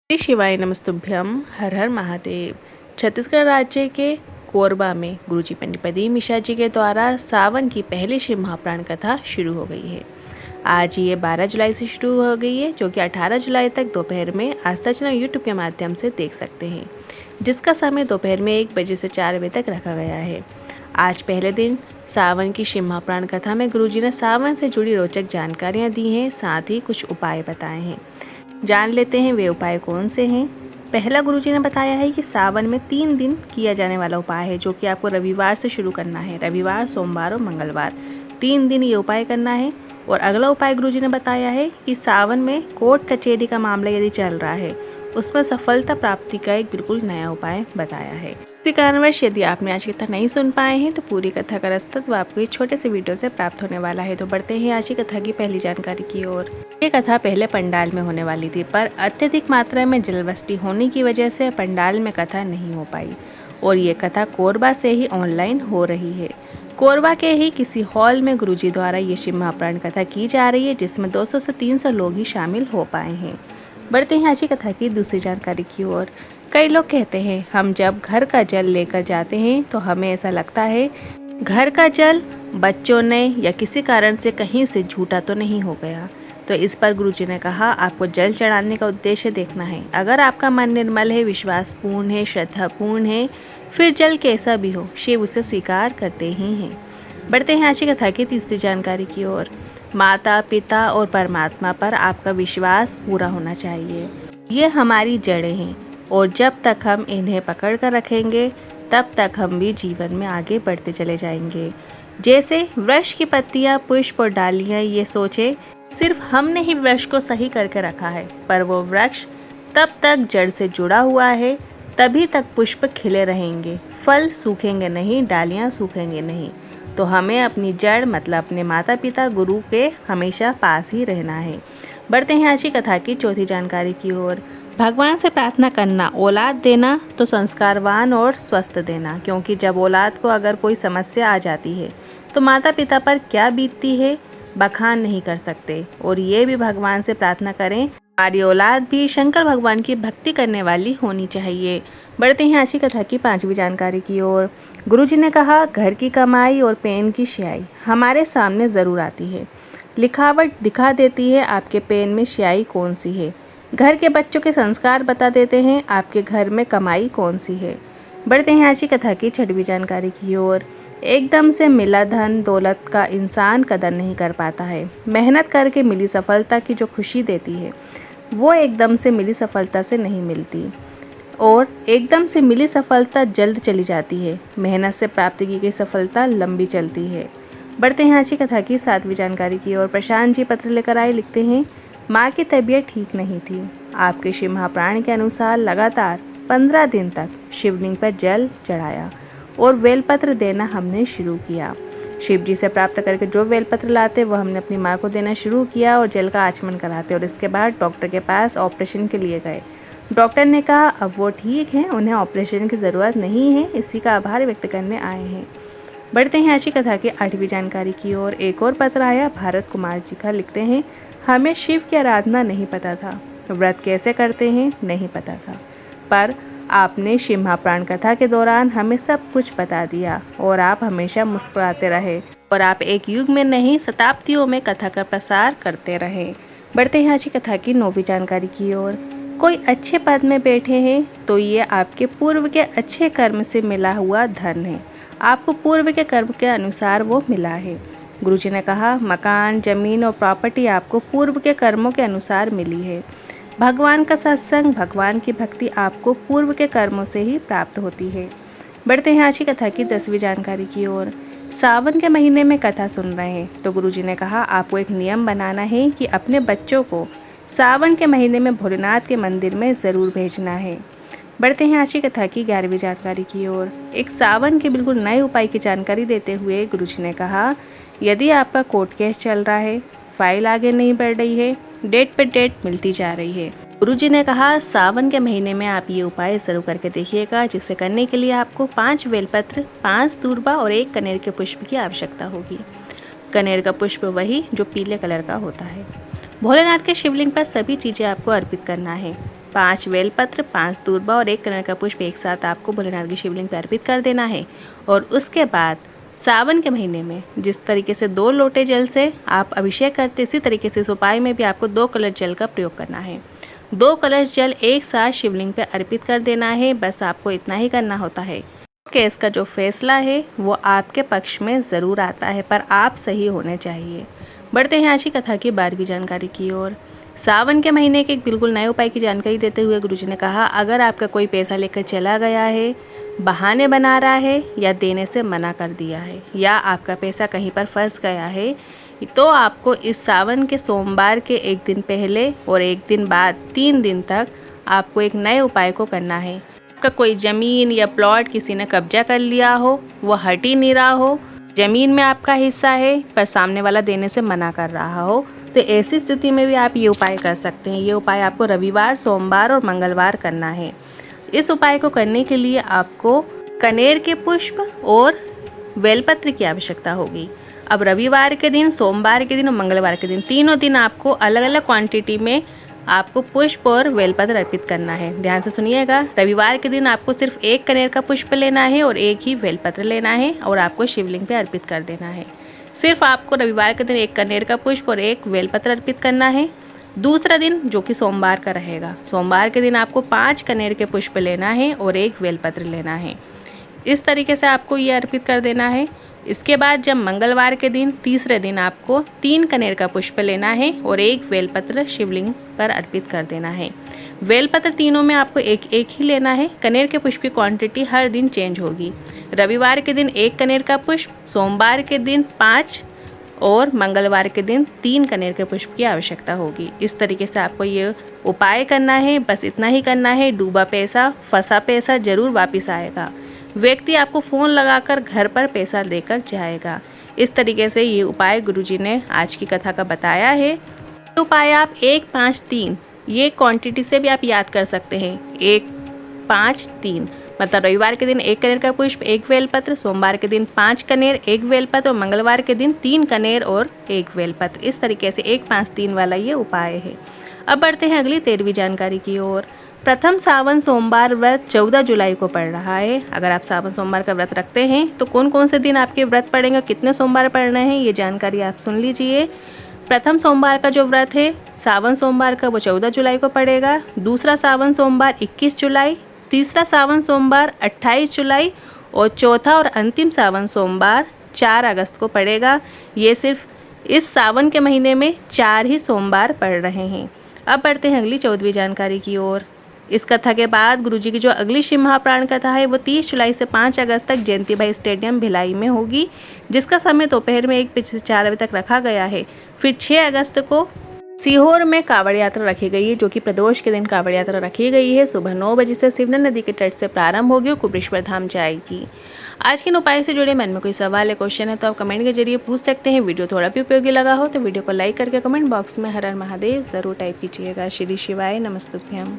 श्री शिवाय नमस्तुभ्यम। हर हर महादेव। छत्तीसगढ़ राज्य के कोरबा में गुरुजी पंडित प्रदीप मिश्रा जी के द्वारा सावन की पहली शिव महापुराण कथा शुरू हो गई है। आज ये 12 जुलाई से शुरू हो गई है, जो कि 18 जुलाई तक दोपहर में आस्था चैनल यूट्यूब के माध्यम से देख सकते हैं, जिसका समय दोपहर में 1 बजे से 4 बजे तक रखा गया है। आज पहले दिन सावन की शिव महापुराण कथा में गुरुजी ने सावन से जुड़ी रोचक जानकारियाँ दी हैं, साथ ही कुछ उपाय बताए हैं। जान लेते हैं वे उपाय कौन से हैं। पहला गुरुजी ने बताया है कि सावन में 3 दिन किया जाने वाला उपाय है, जो कि आपको रविवार से शुरू करना है। रविवार, सोमवार और मंगलवार 3 दिन ये उपाय करना है। और अगला उपाय गुरुजी ने बताया है कि सावन में कोर्ट कचहरी का मामला यदि चल रहा है, उसमें सफलता प्राप्ति का एक बिल्कुल नया उपाय बताया है। इसी कारणवश यदि आपने आज की कथा नहीं सुन पाए हैं तो पूरी कथा का रसत्व आपको इस छोटे से वीडियो से प्राप्त होने वाला है। तो बढ़ते हैं आज की कथा की पहली जानकारी की ओर। ये कथा पहले पंडाल में होने वाली थी, पर अत्यधिक मात्रा में जलवृष्टि होने की वजह से पंडाल में कथा नहीं हो पाई और ये कथा कोरबा से ही ऑनलाइन हो रही है। कोरबा के ही किसी हॉल में गुरुजी द्वारा ये शिव महापुराण कथा की जा रही है, जिसमें 200 से 300 लोग ही शामिल हो पाए हैं। बढ़ते हैं आज की कथा की दूसरी जानकारी की ओर। कई लोग कहते हैं हम जब घर का जल लेकर जाते हैं तो हमें ऐसा लगता है घर का जल बच्चों ने या किसी कारण से कहीं से झूठा तो नहीं हो गया। तो इस पर गुरुजी ने कहा आपको जल चढ़ाने का उद्देश्य देखना है। अगर आपका मन निर्मल है, विश्वासपूर्ण है, श्रद्धापूर्ण है, फिर जल कैसा भी हो शिव उसे स्वीकार करते ही हैं। बढ़ते हैं आज की कथा की तीसरी जानकारी की ओर। माता पिता और परमात्मा पर आपका विश्वास पूरा होना चाहिए। ये हमारी जड़ें हैं और जब तक हम इन्हें पकड़ कर रखेंगे तब तक हम भी जीवन में आगे बढ़ते चले जाएंगे। जैसे वृक्ष की पत्तियां, पुष्प और डालियां, ये सोचे सिर्फ हमने ही वृक्ष को सही करके रखा है, पर वो वृक्ष तब तक जड़ से जुड़ा हुआ है, तभी तक पुष्प खिले रहेंगे, फल सूखेंगे नहीं, डालियां सूखेंगे नहीं। तो हमें अपनी जड़ मतलब अपने माता पिता गुरु के हमेशा पास ही रहना है। बढ़ते हैं आज की कथा की चौथी जानकारी की ओर। भगवान से प्रार्थना करना, औलाद देना तो संस्कारवान और स्वस्थ देना, क्योंकि जब औलाद को अगर कोई समस्या आ जाती है तो माता पिता पर क्या बीतती है बखान नहीं कर सकते। और ये भी भगवान से प्रार्थना करें हमारी औलाद भी शंकर भगवान की भक्ति करने वाली होनी चाहिए। बढ़ते हैं आज की कथा की 5वीं जानकारी की ओर। गुरुजी ने कहा घर की कमाई और पेन की स्याही हमारे सामने ज़रूर आती है। लिखावट दिखा देती है आपके पेन में स्याही कौन सी है। घर के बच्चों के संस्कार बता देते हैं आपके घर में कमाई कौन सी है। बढ़ते हैं आज की कथा की 6वीं जानकारी की ओर। एकदम से मिला धन दौलत का इंसान कदर नहीं कर पाता है। मेहनत करके मिली सफलता की जो खुशी देती है वो एकदम से मिली सफलता से नहीं मिलती, और एकदम से मिली सफलता जल्द चली जाती है। मेहनत से प्राप्त की गई सफलता लंबी चलती है। बढ़ते हैं आज की कथा की 7वीं जानकारी की ओर। प्रशांत जी पत्र लेकर आए, लिखते हैं माँ की तबीयत ठीक नहीं थी। आपके शिव महापुराण के अनुसार लगातार 15 दिन तक शिवलिंग पर जल चढ़ाया और बेलपत्र देना हमने शुरू किया। शिव जी से प्राप्त करके जो बेलपत्र लाते वह हमने अपनी माँ को देना शुरू किया और जल का आचमन कराते, और इसके बाद डॉक्टर के पास ऑपरेशन के लिए गए। डॉक्टर ने कहा अब वो ठीक हैं, उन्हें ऑपरेशन की ज़रूरत नहीं है, इसी का आभार व्यक्त करने आए हैं। बढ़ते हैं आज की कथा की 8वीं जानकारी की ओर। एक और पत्र आया भारत कुमार जी का, लिखते हैं हमें शिव की आराधना नहीं पता था, व्रत कैसे करते हैं नहीं पता था, पर आपने शिव महापुराण कथा के दौरान हमें सब कुछ बता दिया और आप हमेशा मुस्कुराते रहे और आप एक युग में नहीं शताब्दियों में कथा का प्रसार करते रहे। बढ़ते हैं आज की कथा की 9वीं जानकारी की ओर। कोई अच्छे पद में बैठे हैं तो ये आपके पूर्व के अच्छे कर्म से मिला हुआ धन है। आपको पूर्व के कर्म के अनुसार वो मिला है। गुरुजी ने कहा मकान, जमीन और प्रॉपर्टी आपको पूर्व के कर्मों के अनुसार मिली है। भगवान का सत्संग, भगवान की भक्ति आपको पूर्व के कर्मों से ही प्राप्त होती है। बढ़ते हैं आज की कथा की 10वीं जानकारी की ओर। सावन के महीने में कथा सुन रहे हैं तो गुरुजी ने कहा आपको एक नियम बनाना है कि अपने बच्चों को सावन के महीने में भोलेनाथ के मंदिर में ज़रूर भेजना है। बढ़ते हैं आज की कथा की 11वीं जानकारी की ओर। एक सावन के बिल्कुल नए उपाय की जानकारी देते हुए गुरुजी ने कहा यदि आपका कोर्ट केस चल रहा है, फाइल आगे नहीं बढ़ रही है, डेट पे डेट मिलती जा रही है, गुरुजी ने कहा सावन के महीने में आप ये उपाय जरूर करके देखिएगा, जिसे करने के लिए आपको 5 बेलपत्र, 5 दूर्बा और 1 कनेर के पुष्प की आवश्यकता होगी। कनेर का पुष्प वही जो पीले कलर का होता है। भोलेनाथ के शिवलिंग पर सभी चीज़ें आपको अर्पित करना है। 5 बेलपत्र, 5 दूर्वा और 1 कनेर का पुष्प एक साथ आपको भोलेनाथ की शिवलिंग पर अर्पित कर देना है। और उसके बाद सावन के महीने में जिस तरीके से 2 लोटे जल से आप अभिषेक करते, इसी तरीके से इस उपाय में भी आपको 2 कलश जल का प्रयोग करना है। 2 कलश जल एक साथ शिवलिंग पर अर्पित कर देना है। बस आपको इतना ही करना होता है। केस का जो फैसला है वो आपके पक्ष में ज़रूर आता है, पर आप सही होने चाहिए। बढ़ते हैं आज की कथा की 12वीं जानकारी की ओर। सावन के महीने के एक बिल्कुल नए उपाय की जानकारी देते हुए गुरुजी ने कहा, अगर आपका कोई पैसा लेकर चला गया है, बहाने बना रहा है या देने से मना कर दिया है, या आपका पैसा कहीं पर फंस गया है, तो आपको इस सावन के सोमवार के एक दिन पहले और एक दिन बाद 3 दिन तक आपको एक नए उपाय को करना है। आपका कोई ज़मीन या प्लॉट किसी ने कब्जा कर लिया हो, वो हट ही नहीं रहा हो, ज़मीन में आपका हिस्सा है पर सामने वाला देने से मना कर रहा हो, तो ऐसी स्थिति में भी आप ये उपाय कर सकते हैं। ये उपाय आपको रविवार, सोमवार और मंगलवार करना है। इस उपाय को करने के लिए आपको कनेर के पुष्प और बेलपत्र की आवश्यकता होगी। अब रविवार के दिन, सोमवार के दिन और मंगलवार के दिन, तीनों दिन आपको अलग अलग क्वांटिटी में आपको पुष्प और बेलपत्र अर्पित करना है। ध्यान से सुनिएगा। रविवार के दिन आपको सिर्फ 1 कनेर का पुष्प लेना है और 1 ही बेलपत्र लेना है और आपको शिवलिंग पे अर्पित कर देना है। सिर्फ आपको रविवार के दिन 1 कनेर का पुष्प और 1 बेलपत्र अर्पित करना है। दूसरा दिन जो कि सोमवार का रहेगा, सोमवार के दिन आपको 5 कनेर के पुष्प लेना है और 1 बेलपत्र लेना है। इस तरीके से आपको ये अर्पित कर देना है। इसके बाद जब मंगलवार के दिन, तीसरे दिन आपको 3 कनेर का पुष्प लेना है और 1 बेलपत्र शिवलिंग पर अर्पित कर देना है। बेलपत्र तीनों में आपको 1-1 ही लेना है। कनेर के पुष्प की क्वांटिटी हर दिन चेंज होगी। रविवार के दिन 1 कनेर का पुष्प, सोमवार के दिन 5 और मंगलवार के दिन 3 कनेर के पुष्प की आवश्यकता होगी। इस तरीके से आपको ये उपाय करना है। बस इतना ही करना है। डूबा पैसा, फंसा पैसा जरूर वापस आएगा। व्यक्ति आपको फ़ोन लगाकर घर पर पैसा देकर जाएगा। इस तरीके से ये उपाय गुरुजी ने आज की कथा का बताया है। ये उपाय आप 1, 5, 3 ये क्वांटिटी से भी आप याद कर सकते हैं। 1, 5, 3 मतलब रविवार के दिन 1 कनेर का पुष्प, 1 बेलपत्र, सोमवार के दिन 5 कनेर, 1 बेलपत्र और मंगलवार के दिन 3 कनेर और 1 बेलपत्र। इस तरीके से 1, 5, 3 वाला ये उपाय है। अब बढ़ते हैं अगली 13वीं जानकारी की ओर। प्रथम सावन सोमवार व्रत 14 जुलाई को पड़ रहा है। अगर आप सावन सोमवार का व्रत रखते हैं तो कौन कौन से दिन आपके व्रत पड़ेंगे, कितने सोमवार पड़ने हैं, ये जानकारी आप सुन लीजिए। प्रथम सोमवार का जो व्रत है सावन सोमवार का, वो 14 जुलाई को पड़ेगा। दूसरा सावन सोमवार 21 जुलाई, तीसरा सावन सोमवार 28 जुलाई और चौथा और अंतिम सावन सोमवार 4 अगस्त को पड़ेगा। ये सिर्फ इस सावन के महीने में 4 ही सोमवार पड़ रहे हैं। अब बढ़ते हैं अगली 14वीं जानकारी की ओर। इस कथा के बाद गुरुजी की जो अगली शिव महाप्राण कथा है वो 30 जुलाई से 5 अगस्त तक जयंतीबाई स्टेडियम भिलाई में होगी, जिसका समय दोपहर में 1 से 4 बजे तक रखा गया है। फिर 6 अगस्त को सीहोर में कांवड़ यात्रा रखी गई है, जो कि प्रदोष के दिन कांवड़ यात्रा रखी गई है। सुबह 9 बजे से सिवना नदी के तट से प्रारंभ होगी और कुबेश्वर धाम जाएगी। आज के उपाय से जुड़े मन में कोई सवाल या क्वेश्चन है तो आप कमेंट के जरिए पूछ सकते हैं। वीडियो थोड़ा भी उपयोगी लगा हो तो वीडियो को लाइक करके कमेंट बॉक्स में हर हर महादेव ज़रूर टाइप कीजिएगा। श्री शिवाय नमस्तुभ्यम।